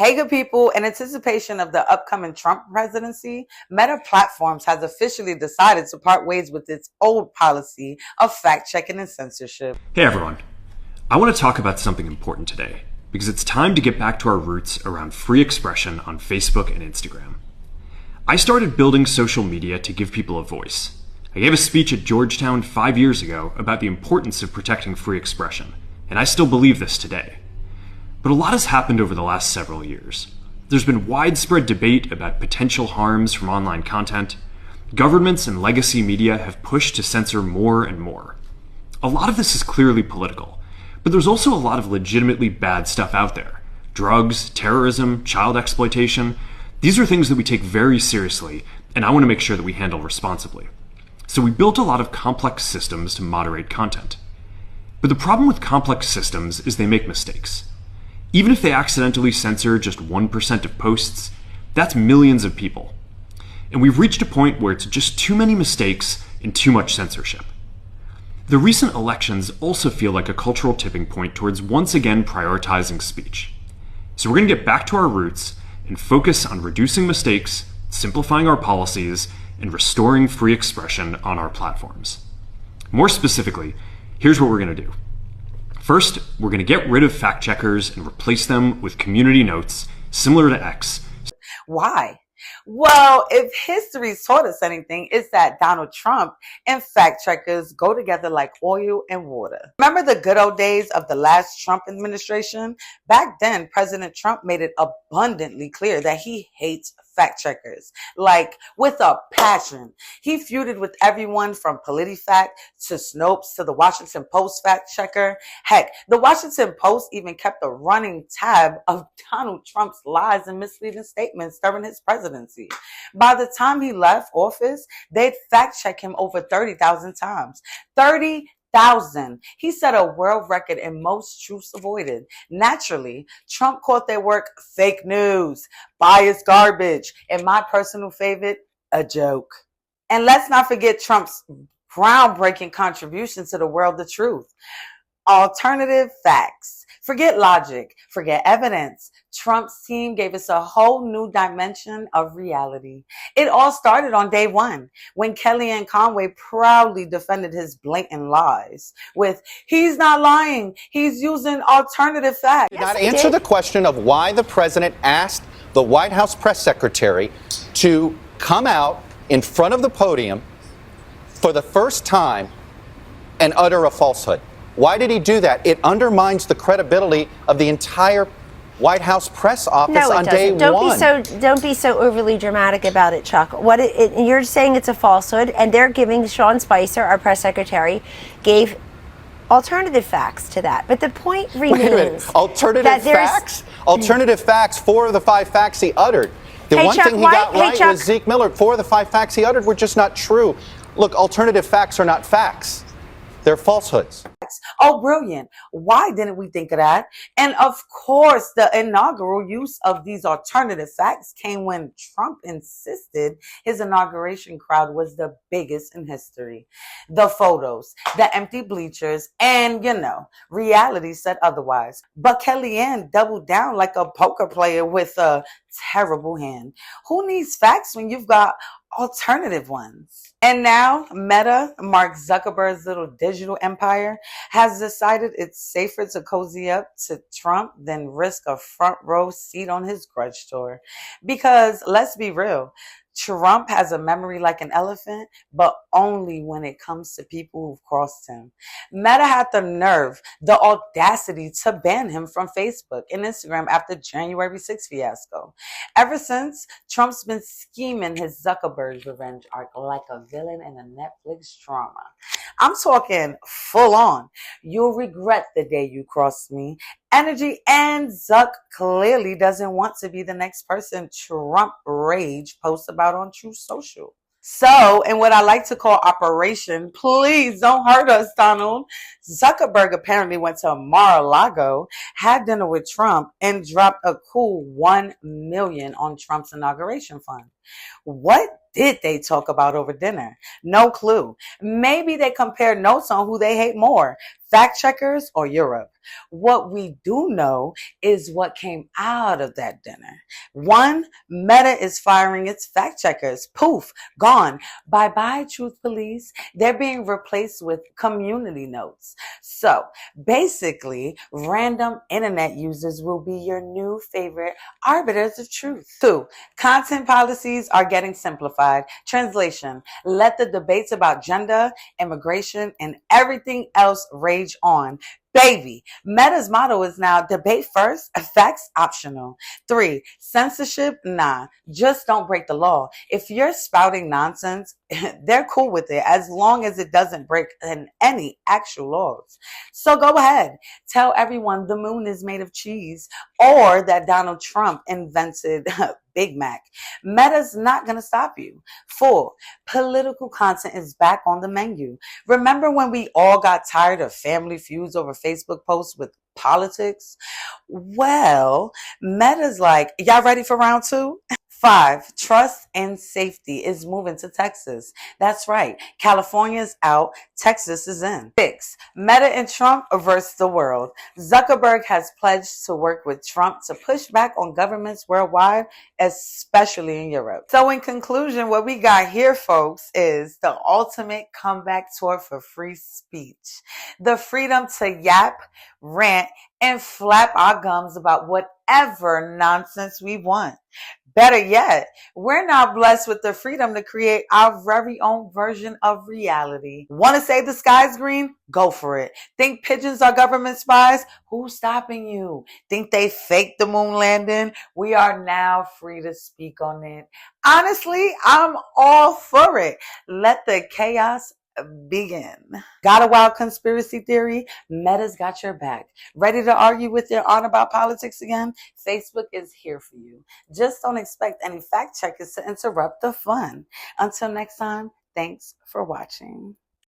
Hey, good people. In anticipation of the upcoming Trump presidency, Meta Platforms has officially decided to part ways with its old policy of fact-checking and censorship. Hey everyone. I want to talk about something important today because it's time to get back to our roots around free expression on Facebook and Instagram. I started building social media to give people a voice. I gave a speech at Georgetown 5 years ago about the importance of protecting free expression, and I still believe this today. But a lot has happened over the last several years. There's been widespread debate about potential harms from online content. Governments and legacy media have pushed to censor more and more. A lot of this is clearly political, but there's also a lot of legitimately bad stuff out there. Drugs, terrorism, child exploitation. These are things that we take very seriously, and I want to make sure that we handle responsibly. So we built a lot of complex systems to moderate content. But the problem with complex systems is they make mistakes. Even if they accidentally censor just 1% of posts, that's millions of people. And we've reached a point where it's just too many mistakes and too much censorship. The recent elections also feel like a cultural tipping point towards once again prioritizing speech. So we're going to get back to our roots and focus on reducing mistakes, simplifying our policies, and restoring free expression on our platforms. More specifically, here's what we're going to do. First, we're going to get rid of fact checkers and replace them with community notes, similar to X. Why? Well, if history's taught us anything, it's that Donald Trump and fact checkers go together like oil and water. Remember the good old days of the last Trump administration? Back then, President Trump made it abundantly clear that he hates fact checkers, like with a passion. He feuded with everyone from PolitiFact to Snopes to the Washington Post fact checker. Heck, the Washington Post even kept a running tab of Donald Trump's lies and misleading statements during his presidency. By the time he left office, they'd fact check him over 30,000 times. 30,000. He set a world record in most truths avoided. Naturally, Trump called their work fake news, biased garbage, and my personal favorite, a joke. And let's not forget Trump's groundbreaking contribution to the world of truth. Alternative facts. Forget logic, forget evidence. Trump's team gave us a whole new dimension of reality. It all started on day one when Kellyanne Conway proudly defended his blatant lies with, he's not lying, he's using alternative facts. Did not answer the question of why the president asked the White House press secretary to come out in front of the podium for the first time and utter a falsehood. Why did he do that? It undermines the credibility of the entire White House press office on day one. Don't be so overly dramatic about it, Chuck. You're saying it's a falsehood, and they're giving Sean Spicer, our press secretary, gave alternative facts to that. But the point remains. Wait a minute. Alternative facts? Alternative facts, 4 of the 5 facts he uttered. The one thing he got right was Zeke Miller. 4 of the 5 facts he uttered were just not true. Look, alternative facts are not facts. They're falsehoods. Oh, brilliant. Why didn't we think of that? And of course, the inaugural use of these alternative facts came when Trump insisted his inauguration crowd was the biggest in history. The photos, the empty bleachers, and, reality said otherwise. But Kellyanne doubled down like a poker player with a terrible hand. Who needs facts when you've got alternative ones? And now Meta, Mark Zuckerberg's little digital empire, has decided it's safer to cozy up to Trump than risk a front row seat on his grudge tour. Because let's be real, Trump has a memory like an elephant, but only when it comes to people who've crossed him. Meta had the nerve, the audacity to ban him from Facebook and Instagram after January 6th fiasco. Ever since, Trump's been scheming his Zuckerberg revenge arc like a villain in a Netflix drama. I'm talking full on. You'll regret the day you crossed me. Energy, and Zuck clearly doesn't want to be the next person Trump rage posts about on Truth Social. So, in what I like to call Operation Please Don't Hurt Us, Donald, Zuckerberg apparently went to Mar-a-Lago, had dinner with Trump, and dropped a cool $1 million on Trump's inauguration fund. What did they talk about over dinner? No clue. Maybe they compared notes on who they hate more, fact checkers or Europe? What we do know is what came out of that dinner. One, Meta is firing its fact checkers. Poof, gone. Bye-bye, Truth Police. They're being replaced with community notes. So basically, random internet users will be your new favorite arbiters of truth. 2, content policies are getting simplified. Translation, let the debates about gender, immigration, and everything else rage on. Baby, Meta's motto is now debate first, facts optional. 3, censorship, nah, just don't break the law. If you're spouting nonsense, they're cool with it as long as it doesn't break any actual laws. So go ahead, tell everyone the moon is made of cheese or that Donald Trump invented Big Mac. Meta's not going to stop you. 4, political content is back on the menu. Remember when we all got tired of family feuds over Facebook posts with politics? Well, Meta's like, y'all ready for round 2? 5, trust and safety is moving to Texas. That's right. California's out. Texas is in. 6, Meta and Trump versus the world. Zuckerberg has pledged to work with Trump to push back on governments worldwide, especially in Europe. So in conclusion, what we got here, folks, is the ultimate comeback tour for free speech. The freedom to yap, rant, and flap our gums about whatever nonsense we want. Better yet, we're now blessed with the freedom to create our very own version of reality. Want to say the sky's green? Go for it. Think pigeons are government spies? Who's stopping you? Think they faked the moon landing? We are now free to speak on it. Honestly, I'm all for it. Let the chaos begin. Got a wild conspiracy theory? Meta's got your back. Ready to argue with your aunt about politics again? Facebook is here for you. Just don't expect any fact checkers to interrupt the fun. Until next time, thanks for watching.